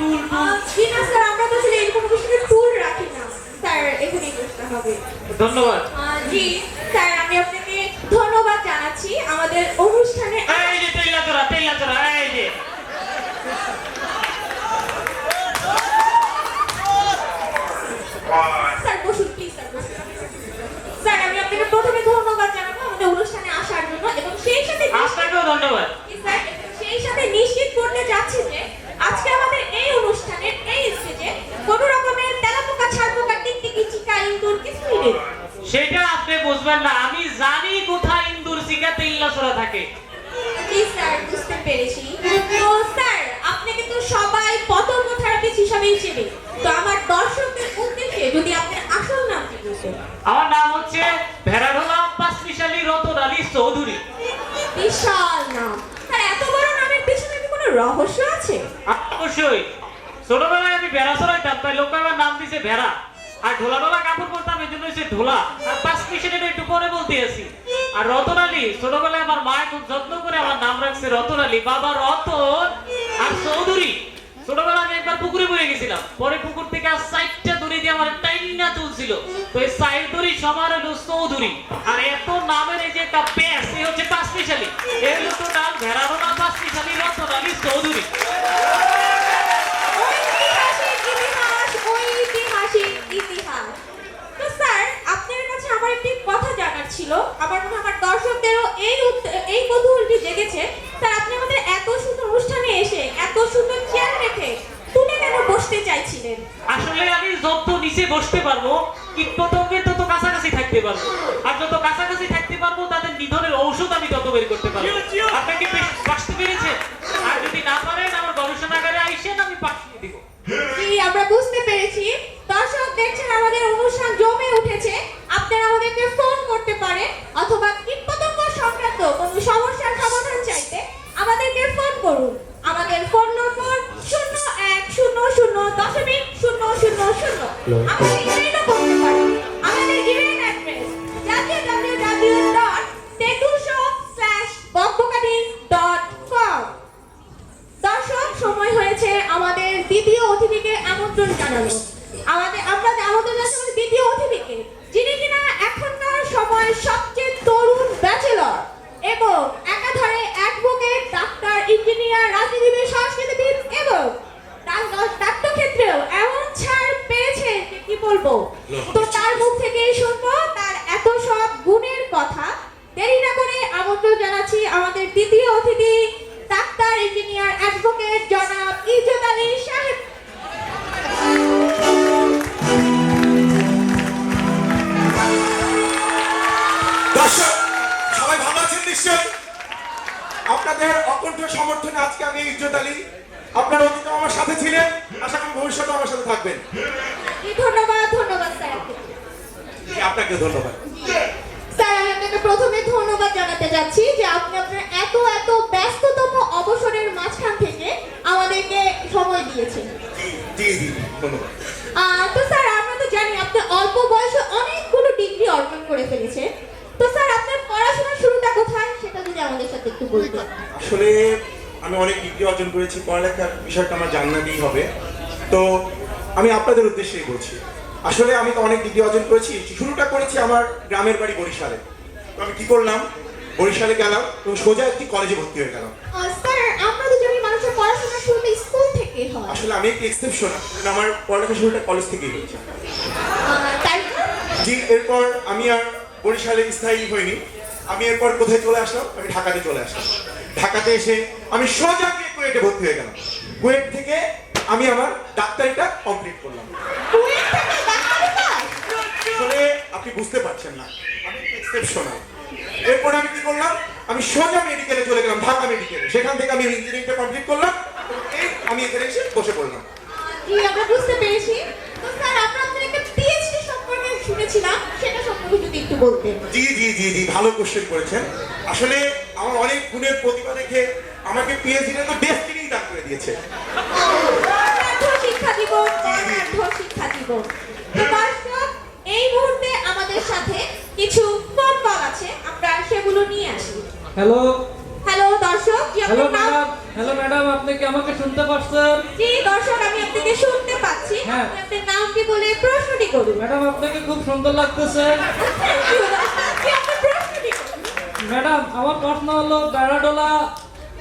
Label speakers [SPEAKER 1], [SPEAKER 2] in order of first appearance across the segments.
[SPEAKER 1] টুল টুল।
[SPEAKER 2] জি না স্যার, আমরা তো আসলে এরকম অনুষ্ঠানে টুল রাখি না স্যার, এখানেই বসতে হবে।
[SPEAKER 1] ধন্যবাদ।
[SPEAKER 2] জি স্যার, আমি আপনাকে ধন্যবাদ জানাচ্ছি আমাদের অনুষ্ঠানে।
[SPEAKER 1] এই যে তেলা চোরা এই যে
[SPEAKER 2] স্যার বসুন প্লিজ, স্যার বসুন। স্যার আমি আপনাকে প্রথমে ধন্যবাদ জানাবো আমাদের অনুষ্ঠানে আসার জন্য, এবং সেই সাথে
[SPEAKER 1] আপনাকেও ধন্যবাদ।
[SPEAKER 2] স্যার সেই সাথে নিশ্চিত করতে যাচ্ছি যে আজকে আমাদের এই অনুষ্ঠানের এই স্টেজে কোনো রকমের তেলাপোকা ছাড়পোকা টিকটিকি চিকা ইন্দুর কিছুই নেই।
[SPEAKER 1] সেটা আপনি বুঝবেন না, আমি জানি কোথায় ইন্দুর চিকা তেলা চোরা থাকে।
[SPEAKER 2] জি স্যার, বুঝতে পেরেছি। তো স্যার আপনি কিন্তু সবাই পতঙ্গ থেরাপিস্ট হিসেবে তো আমার দর্শকদের উদ্দেশ্যে যদি আপনার আসল নামটি বলতেন।
[SPEAKER 1] আমার নাম হচ্ছে ভেড়াঢোলা পাঁচমিশালী রতন আলী চৌধুরী।
[SPEAKER 2] বিশাল নাম স্যার, এত বড় নামের পিছনে কি কোনো রহস্য আছে?
[SPEAKER 1] অবশ্যই, ছোটবেলায় আমি ভেড়া চড়াইতাম, তাই লোক আমার নাম দিছে ভেড়া। আর ঢোলা ঢোলা কাপড় পরতাম, এই জন্য হচ্ছে ঢোলা। আর পাঁচমিশালীটা একটু পরে বলতে আছি। আর রতন আলী, ছোটবেলায় আমার মা খুব যত্ন করে আমার নাম রাখছে রতন আলী, বাবা রতন আর চৌধুরী। ছোটবেলায় আমি একবার পুকুরে পড়ে গেছিলাম, পরে পুকুর থেকে আর সাইডটা দড়ি দিয়ে আমার টাইনা তুলছিল, তো এই সাইড দড়ি সবার হলো চৌধুরী। আর এত নামের এই যে একটা প্যাস, এই হচ্ছে পাঁচমিশালী, এই হলো তো নাম ভেড়াঢোলা পাঁচমিশালী রতন আলী চৌধুরী।
[SPEAKER 2] ঐতিহাসিক ইতিহাস। তো স্যার আপনার কাছে আমার একটি কথা জানার ছিল, আমার মনে হয় আমার দর্শকদেরও এই কৌতূহলটি জেগেছে। স্যার আপনি আমাদের এত সুন্দর অনুষ্ঠানে এসে এত সুন্দর চেয়ার রেখে তুলে কেন বসতে চাইছিলেন?
[SPEAKER 1] আসলে আমি যত নিচে বসতে পারবো, কীটপতঙ্গের তত কাছাকাছি থাকতে পারবো, আর যত কাছাকাছি থাকতে পারবো তাদের নিধনের ঔষধ আমি তত বের করতে পারবো। আপনাকে বাঁচতে পেরেছেন? আর যদি না পারেন আমার গবেষণাগারে আইসেন, আমি পাঠিয়ে দিব।
[SPEAKER 2] জি আমরা বুঝতে পেরেছি। দর্শক দেখছেন আমাদের অনুষ্ঠান জমে উঠেছে। আপনারা আমাদেরকে ফোন করতে পারেন, অথবা কীটপতঙ্গ সংক্রান্ত কোনো সমস্যার সমাধান চাইতে আমাদেরকে ফোন করুন। আমাদের ফোন নম্বর 0100.000। আমাদের ইমেইলও করতে পারেন। আমাদের ইমেইল অ্যাড্রেস www.tetushow/bokbokadi.com। দর্শক সময় হয়েছে আমাদের দ্বিতীয় অতিথিকে আমন্ত্রণ জানানো। আমরা আমন্ত্রণ জানাচ্ছি দ্বিতীয় অতিথিকে, যিনি কিনা এখনকার সময়ের সবচেয়ে তরুণ ব্যাচেলর এবং একাধারে অ্যাডভোকেট, ডাক্তার, ইঞ্জিনিয়ার, রাজনীতিবিদ, সংস্কৃতিবিদ এবং নাট্যক্ষেত্রেও এমন ছাড় পেয়েছেন যে কি বলবো। তো তার মুখ থেকেই শুনবো তার এত সব গুণের কথা। দেরি না করে আমন্ত্রণ জানাচ্ছি আমাদের দ্বিতীয় অতিথি, ডাক্তার, ইঞ্জিনিয়ার, অ্যাডভোকেট জনাব ইজ্জত আলী সাহেব।
[SPEAKER 3] দর্শক সবাই ভালো আছেন নিশ্চয়? আপনাদের অকণ্ঠ সমর্থনে আজকে আমি ইজ্জত আলী, আপনারা অতীতে আমার সাথে ছিলেন, আশা করি ভবিষ্যতে আমার সাথে থাকবেন।
[SPEAKER 2] ধন্যবাদ স্যার।
[SPEAKER 3] আপনাকে ধন্যবাদ।
[SPEAKER 2] স্যার আমি আপনাকে প্রথমে ধন্যবাদ জানাতে যাচ্ছি যে আপনি আপনার এত ব্যস্ততম অবসরের মাঝখান থেকে আমাদেরকে সময় দিয়েছেন।
[SPEAKER 3] জি জি ধন্যবাদ।
[SPEAKER 2] তো স্যার আমরা তো জানি আপনি অল্প বয়সে অনেকগুলো ডিগ্রি অর্জন করে ফেলেছেন। তো স্যার আপনার পড়াশোনার শুরুটা কোথায় সেটা যদি আমাদের সাথে একটু বলতেন।
[SPEAKER 3] আসলে আমি অনেক ডিগ্রি অর্জন করেছি, পড়ালেখার বিষয়টা আমার জানাতেই হবে। তো আমি আপনাদের উদ্দেশ্যেই বলছি, আসলে আমি তো অনেক ডিগ্রি অর্জন করেছি। শুরুটা করেছি আমার গ্রামের বাড়ি বরিশালে। তো আমি কি করলাম, বরিশালে গেলাম এবং সোজা একটি কলেজে ভর্তি হয়ে গেলাম।
[SPEAKER 2] স্যার আমরা তো জানি মানুষের পড়াশোনা শুরুটা স্কুল থেকে হয়।
[SPEAKER 3] আসলে আমি একটি এক্সেপশন, আমার পড়ালেখা শুরুটা কলেজ থেকেই হয়েছে। জি, এরপর আমি আর বরিশালে স্থায়ী হইনি। আমি এরপর কোথায় চলে আসলাম, আমি ঢাকাতে চলে আসলাম। ঢাকাতে এসে আমি সোজা গিয়ে কুয়েটে ভর্তি হয়ে গেলাম। কুয়েট থেকে আমি আমার ডাক্তারিটা কমপ্লিট করলাম। আসলে আপনি বুঝতে পারছেন না, আমি এক্সেপশনাল। এরপর আমি কি করলাম, আমি সোজা মেডিকেলে চলে গেলাম, ঢাকা মেডিকেলে। সেখান থেকে আমি ইঞ্জিনিয়ারিংটা কমপ্লিট করলাম, আমি এখানে এসে বসে পড়লাম।
[SPEAKER 2] জি আমরা বুঝতে পেরেছি। তো স্যার আমরা আপনার একটা পিএইচডি সম্পর্কে শুনেছিলাম, সেটা সম্পর্কে যদি একটু বলতেন।
[SPEAKER 3] জি জি জি জি ভালো কোশ্চেন করেছেন। আসলে আমার অনেক গুণের প্রতিভা দেখে আমাকে পিএইচডিটা তো ডেস্টিনি দান করে দিয়েছে।
[SPEAKER 2] শিক্ষা জীবন, শিক্ষা জীবন। তো দর্শক এই মুহূর্তে আমাদের সাথে কিছু ফোন কল আছে, আমরা সেগুলো নিয়ে আসি।
[SPEAKER 1] হ্যালো
[SPEAKER 2] দর্শক জি আপনার নাম?
[SPEAKER 4] হ্যালো ম্যাডাম, আপনি কি আমাকে শুনতে পাচ্ছেন?
[SPEAKER 2] জি দর্শক, আমি আপনাকে শুনতে পাচ্ছি।
[SPEAKER 4] হ্যাঁ।
[SPEAKER 2] আপনি আপনার নামটি বলে প্রশ্নটি করুন।
[SPEAKER 4] ম্যাডাম, আপনাকে খুব সুন্দর লাগতেছে।
[SPEAKER 2] Thank you, দর্শক। জি, আপনার প্রশ্নটি করুন।
[SPEAKER 4] ম্যাডাম, আমার প্রশ্ন হলো বেড়াডোলা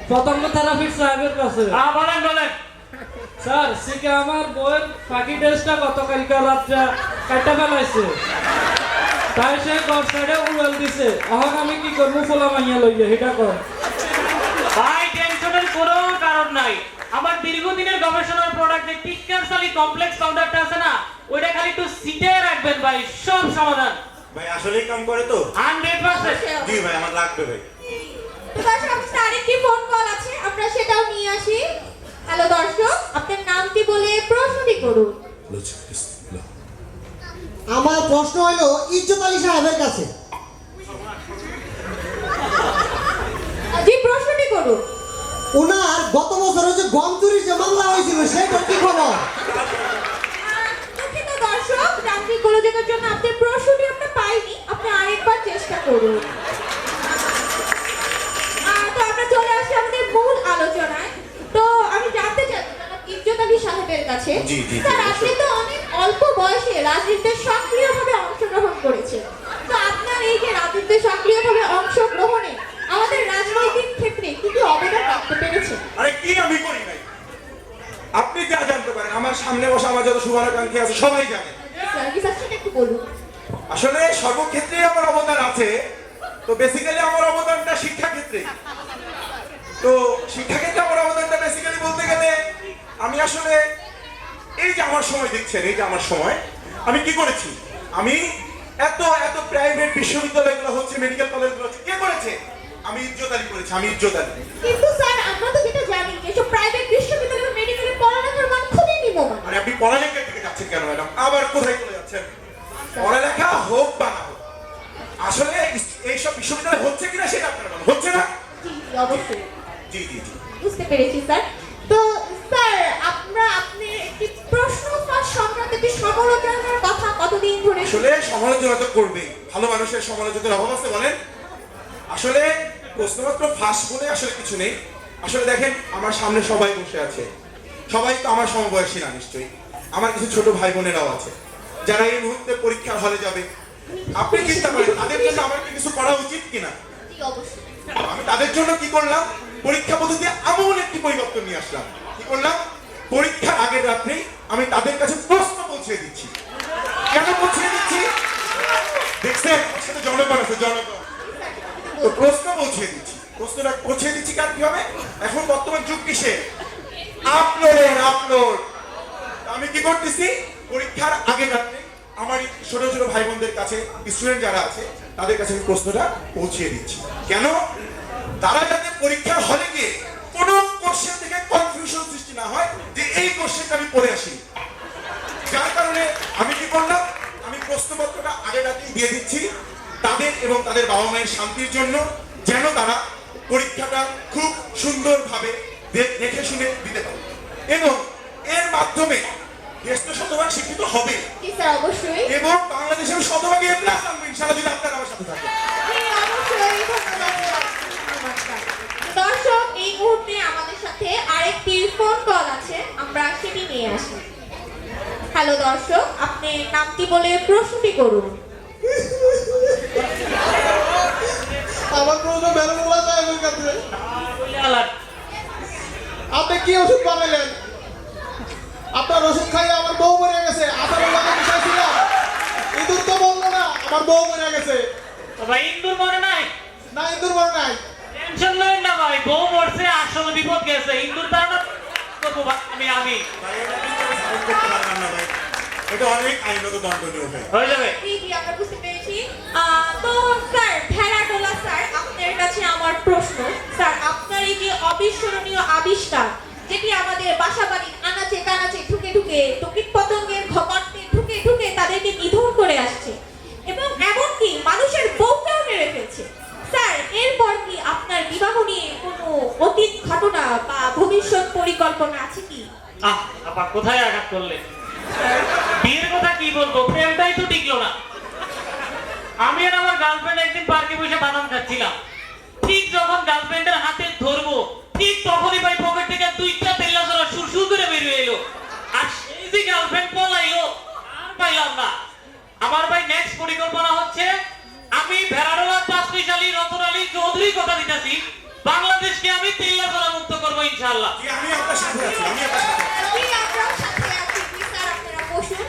[SPEAKER 4] পতঙ্গ থেরাপির সাহেবের কাছে।
[SPEAKER 1] বলেন বলেন।
[SPEAKER 4] স্যার, সিকে আমার বইয়ের পাখি ড্রেসটা গতকালকে রাত্রে কাটা ফেলাইছে, তাই সে ঘর সাইডে উড়াল দিছে। এখন আমি কি করবো? ফোলা মাইয়া লইয়া এটা কর।
[SPEAKER 1] ভাই টেনশনের কোনো কারণ নাই। আমার দীর্ঘদিনের গবেষণার প্রোডাক্ট যে টিক্কারসালি কমপ্লেক্স পাউডারটা আছে না, ওইটা খালি একটু সিটে রাখবেন ভাই, সব সমাধান।
[SPEAKER 3] ভাই আসলেই কাম করে তো?
[SPEAKER 1] 100%।
[SPEAKER 3] জি ভাই, আমার লাগবে ভাই।
[SPEAKER 2] তো দর্শক, আমাদের আরেকটি ফোন কল আছে, আমরা সেটাও নিয়ে আসি। হ্যালো দর্শক, আপনার নামটি বলে প্রশ্নটি করুন।
[SPEAKER 5] আমার প্রশ্ন হলো ইজ্জত আলী সাহেবের কাছে।
[SPEAKER 2] জি প্রশ্নটি করুন।
[SPEAKER 5] ওনার গত বছর যে গম চুরির যে মামলা হয়েছিল সেটার কি খবর?
[SPEAKER 2] দুঃখিত দর্শক, যান্ত্রিক গোলযোগের জন্য আপনার প্রশ্নটি আমরা পাইনি, আপনি আরেকবার চেষ্টা করুন। তো আমরা চলে আসি আমাদের মূল আলোচনায়। তো আমি জানতে চাই জনাব ইজ্জত আলী সাহেবের কাছে,
[SPEAKER 3] জি, জি, জি,
[SPEAKER 2] স্যার
[SPEAKER 3] অবশ্যই।
[SPEAKER 2] আপনি তো অনেক অল্প বয়সে রাজনীতিতে সক্রিয়ভাবে অংশগ্রহণ করেছেন। তো আপনার এই যে রাজনীতিতে সক্রিয়ভাবে অংশগ্রহণে আমাদের রাজনৈতিক ক্ষেত্রে কি কি অবদান রাখতে পেরেছেন?
[SPEAKER 3] আরে কি আমি করি ভাই? আপনি যা জানতে পারেন, আমার সামনে বসে আমার যত শুভাকাঙ্ক্ষী আছে সবাই জানে।
[SPEAKER 2] স্যার বিষয়টা একটু বলুন।
[SPEAKER 3] আসলে সর্বক্ষেত্রে আমার অবদান আছে। তো বেসিক্যালি আমার অবদানটা শিক্ষা ক্ষেত্রে। তো শিক্ষা ক্ষেত্রে আমার অবদানটা বেসিক্যালি বলতে গেলে আমি আসলে এই যে আমার সময় দেখছেন, এই যে আমার সময় আমি কি করেছি, আমি এত এত প্রাইভেট বিশ্ববিদ্যালয়গুলো হচ্ছে, মেডিকেল কলেজগুলো হচ্ছে, কে করেছে? আমি ইজ্জত আলী করেছি, আমি ইজ্জত আলী।
[SPEAKER 2] কিন্তু স্যার আমরা তো যেটা জানি যে সব প্রাইভেট বিশ্ববিদ্যালয় মেডিকেলে পড়ালেখার মান খুবই নিম্নমান।
[SPEAKER 3] মানে আপনি পড়ালেখার দিকে যাচ্ছেন কেন ম্যাডাম? আবার কোথায় চলে যাচ্ছেন? পড়ালেখা হোক বা না হোক, আসলে এইসব বিশ্ববিদ্যালয় হচ্ছে কিনা সেটা আপনার বলেন, হচ্ছে না?
[SPEAKER 2] জি জি অবশ্যই
[SPEAKER 3] জি জি জি।
[SPEAKER 2] বুঝতে পেরেছি স্যার। তো স্যার আপনি একটি প্রশ্ন ফাঁস সংক্রান্ত একটি সমালোচনার কথা কতদিন ধরে
[SPEAKER 3] আসলে সমালোচনা তো করবেই, ভালো মানুষের সমালোচনার অভাব আছে বলেন? আসলে প্রশ্নপত্র ফাঁস বলে আসলে কিছু নেই। আসলে দেখেন, আমার সামনে সবাই বসে আছে, সবাই তো আমার সমবয়সী না নিশ্চয়ই। আমার কিছু ছোট ভাই বোনেরাও আছে যারা এই মুহূর্তে পরীক্ষার হলে যাবে। আপনি চিন্তা করেন তাদের জন্য আমার কি কিছু করা উচিত কিনা?
[SPEAKER 2] জি অবশ্যই।
[SPEAKER 3] আমি তাদের জন্য কি করলাম, পরীক্ষা পদ্ধতিতে আমূল একটি পরিবর্তন নিয়ে আসলাম। কি করলাম? পরীক্ষার আগের রাত্রেই আমি তাদের কাছে প্রশ্ন পৌঁছে দিচ্ছি। কেন পৌঁছে দিচ্ছি? দেখছেন, ওর সাথে জনগণ আছে, জনগণ। তো প্রশ্ন পৌঁছে দিচ্ছি, প্রশ্নটা পৌঁছে দিচ্ছি কার কি হবে? এখন বর্তমান যুগ কিসে? আপলোড। আমি কি করতেছি? পরীক্ষার আগের রাত্রে আমার এই ছোট ছোট ভাই বোনদের কাছে, স্টুডেন্ট যারা আছে তাদের কাছে আমি প্রশ্নটা পৌঁছে দিচ্ছি। কেন? তারা যাতে পরীক্ষার হলে গিয়ে কোনো কোশ্চেন থেকে কনফিউশন সৃষ্টি না হয় যে এই কোশ্চেনটা আমি পড়ে আসি। যার কারণে আমি কি করলাম, আমি প্রশ্নপত্রটা আগের রাতেই দিয়ে দিচ্ছি তাদের এবং তাদের বাবা মায়ের শান্তির জন্য, যেন তারা পরীক্ষাটা খুব সুন্দরভাবে দেখে শুনে দিতে পারে এবং এর মাধ্যমে দেশ তো শতভাগ শিক্ষিত হবে
[SPEAKER 2] জি স্যার অবশ্যই।
[SPEAKER 3] এবং বাংলাদেশের শতভাগ এ প্লাস আনবে ইনশাআল্লাহ, যদি আপনারা আমার সাথে থাকেন।
[SPEAKER 2] জি অবশ্যই, ধন্যবাদ। নমস্কার। দর্শক, এই মুহূর্তে আমাদের সাথে আরেকটি ফোন কল আছে, আমরা সেটি নিয়ে আসি। হ্যালো দর্শক, আপনি নামটি বলে প্রশ্নটি করুন।
[SPEAKER 5] আমার প্রশ্ন বেরোনোলা সাহেবের কাছে।
[SPEAKER 1] আলাদ।
[SPEAKER 5] আপনি কি ওষুধ বানাইলেন? আপনার ওষুধ খাইয়ে আমার বউ মরে গেছে। আপনার লাগে বিষয় ছিল, ইঁদুর তো বললো না আমার বউ মরে গেছে।
[SPEAKER 1] ভাই ইন্দুর মনে নাই?
[SPEAKER 5] না, ইঁদুর মরে নাই।
[SPEAKER 1] টেনশন নেই না ভাই, বউ মরছে, আসলে বিপদ গেছে। ইন্দুর তার না করবো ভাই, আমি
[SPEAKER 3] ভাই, এটা কিন্তু সাপোর্ট করতে পারলাম না ভাই, এটা অনেক আইনত দণ্ডনীয় ভাই।
[SPEAKER 1] হয়ে যাবে।
[SPEAKER 2] জি জি আমরা বুঝতে পেরেছি। তো স্যার ভেড়াটোলা স্যার, আপনার কাছে আমার প্রশ্ন। স্যার আপনার এই যে অবিস্মরণীয় আবিষ্কার, যেটি আমাদের বাসাবাড়ির আনাচে কানাচে ঢুকে ঢুকে কীট পতঙ্গের গর্তে ঢুকে ঢুকে তাদেরকে নিধন করে আসছে এবং এমনকি মানুষের বউকেও মেরে ফেলছে। স্যার এরপর কি আপনার বিবাহ নিয়ে কোনো অতীত ঘটনা বা ভবিষ্যৎ পরিকল্পনা আছে কি?
[SPEAKER 1] আপা কোথায় আঘাত করলে? বিয়ের কথা কি বলবো, প্রেমটাই তো টিকলো না। আমি আর আমার গার্লফ্রেন্ড একদিন পার্কে বসে বাদাম খাচ্ছিলাম, ঠিক যখন গার্লফ্রেন্ডের হাতে ধরবো কথা দিতেছি বাংলাদেশকে আমি তেল্লাছড়া মুক্ত করবো ইনশাআল্লাহ।
[SPEAKER 3] জি, আমি আপনার সাথে আছি, আমি আপনার সাথে আছি।
[SPEAKER 2] জি, আমরাও সাথে আছি। জি, স্যার, আপনারা বসুন।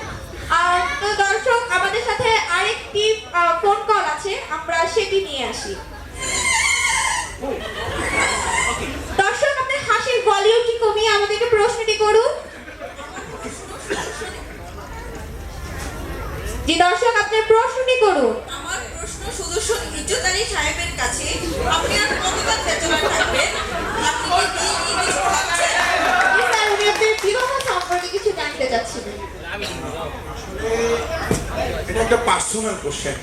[SPEAKER 2] তো দর্শক, আমাদের সাথে আরেকটি ফোন কল আছে, আমরা সেটি নিয়ে আসি। দর্শক, আপনি হাসির ভলিউমটি কমিয়ে আমাদেরকে প্রশ্নটি করুন। জি দর্শক, আপনার প্রশ্নটি করুন।
[SPEAKER 6] আমার প্রশ্ন সদস্য ইজ্জত আলী সাহেবের কাছে, আপনি আর কতবার বেতন থাকবেন? আপনি কি এই জিনিস ভাবছেন?
[SPEAKER 2] জি স্যার, উনি আপনার বিবাহ সম্পর্কে কিছু জানতে চাচ্ছিলেন।
[SPEAKER 3] এটা একটা পার্সোনাল কোশ্চেন।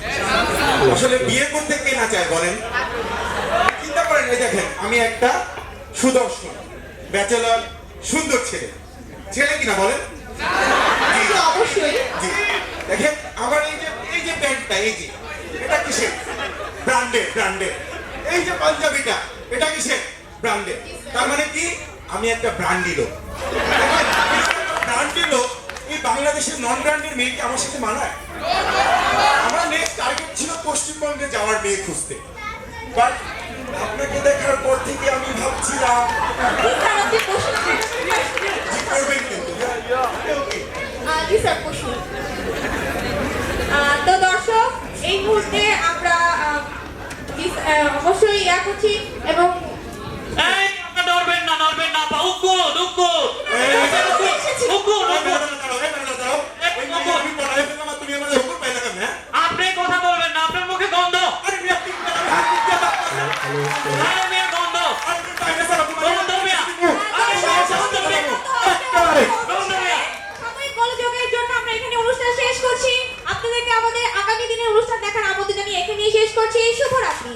[SPEAKER 3] আসলে বিয়ে করতে কে না চায় বলেন? চিন্তা করেন, এই দেখেন আমি একটা সুদর্শন ব্যাচেলর সুন্দর ছেলে, ছেলে কিনা বলেন? জি,
[SPEAKER 2] জি, অবশ্যই।
[SPEAKER 3] জি। দেখেন আমার এই যে প্যান্টটা, এই যে এটা কিসের? Branded branded. এই যে পাঞ্জাবিটা, এটা কিসের? ব্র্যান্ডেড। তার মানে কি আমি একটা ব্র্যান্ডি লোক। ব্র্যান্ডি লোক, এই বাংলাদেশের নন ব্র্যান্ডের মেয়ে কি আমার সাথে মানায়? আমার নেক্সট টার্গেট ছিল পশ্চিমবঙ্গে যাওয়ার মেয়ে খুঁজতে, বাট আপনাকে দেখার পর থেকে আমি ভাবছিলাম
[SPEAKER 2] জি স্যার, আপনি বসুন।
[SPEAKER 3] জি করবেন কিন্তু। Okay.
[SPEAKER 2] জি স্যার, বসুন। তো দর্শক, এই মুহূর্তে আমরা অবশ্যই ইয়া করছি এবং
[SPEAKER 1] এই আপনি নড়বেন না উকু উকু উকু
[SPEAKER 3] তুমি আমাদের হুকুম পাইলা কেন? হ্যাঁ?
[SPEAKER 1] আপনি কথা বলবেন না, আপনার মুখে গন্ধ।
[SPEAKER 3] আরে মিয়া, আপনি
[SPEAKER 1] আরে মেয়ে গন্ধ, গন্ধ মিয়া। গন্ধ মিয়া।
[SPEAKER 2] সাময়িক গোলযোগের জন্য আমরা এখানে অনুষ্ঠান শেষ করছি। আপনাদেরকে আমাদের আগামী দিনের অনুষ্ঠান দেখার আমন্ত্রণ জানিয়ে এখানেই শেষ করছি। শুভরাত্রি।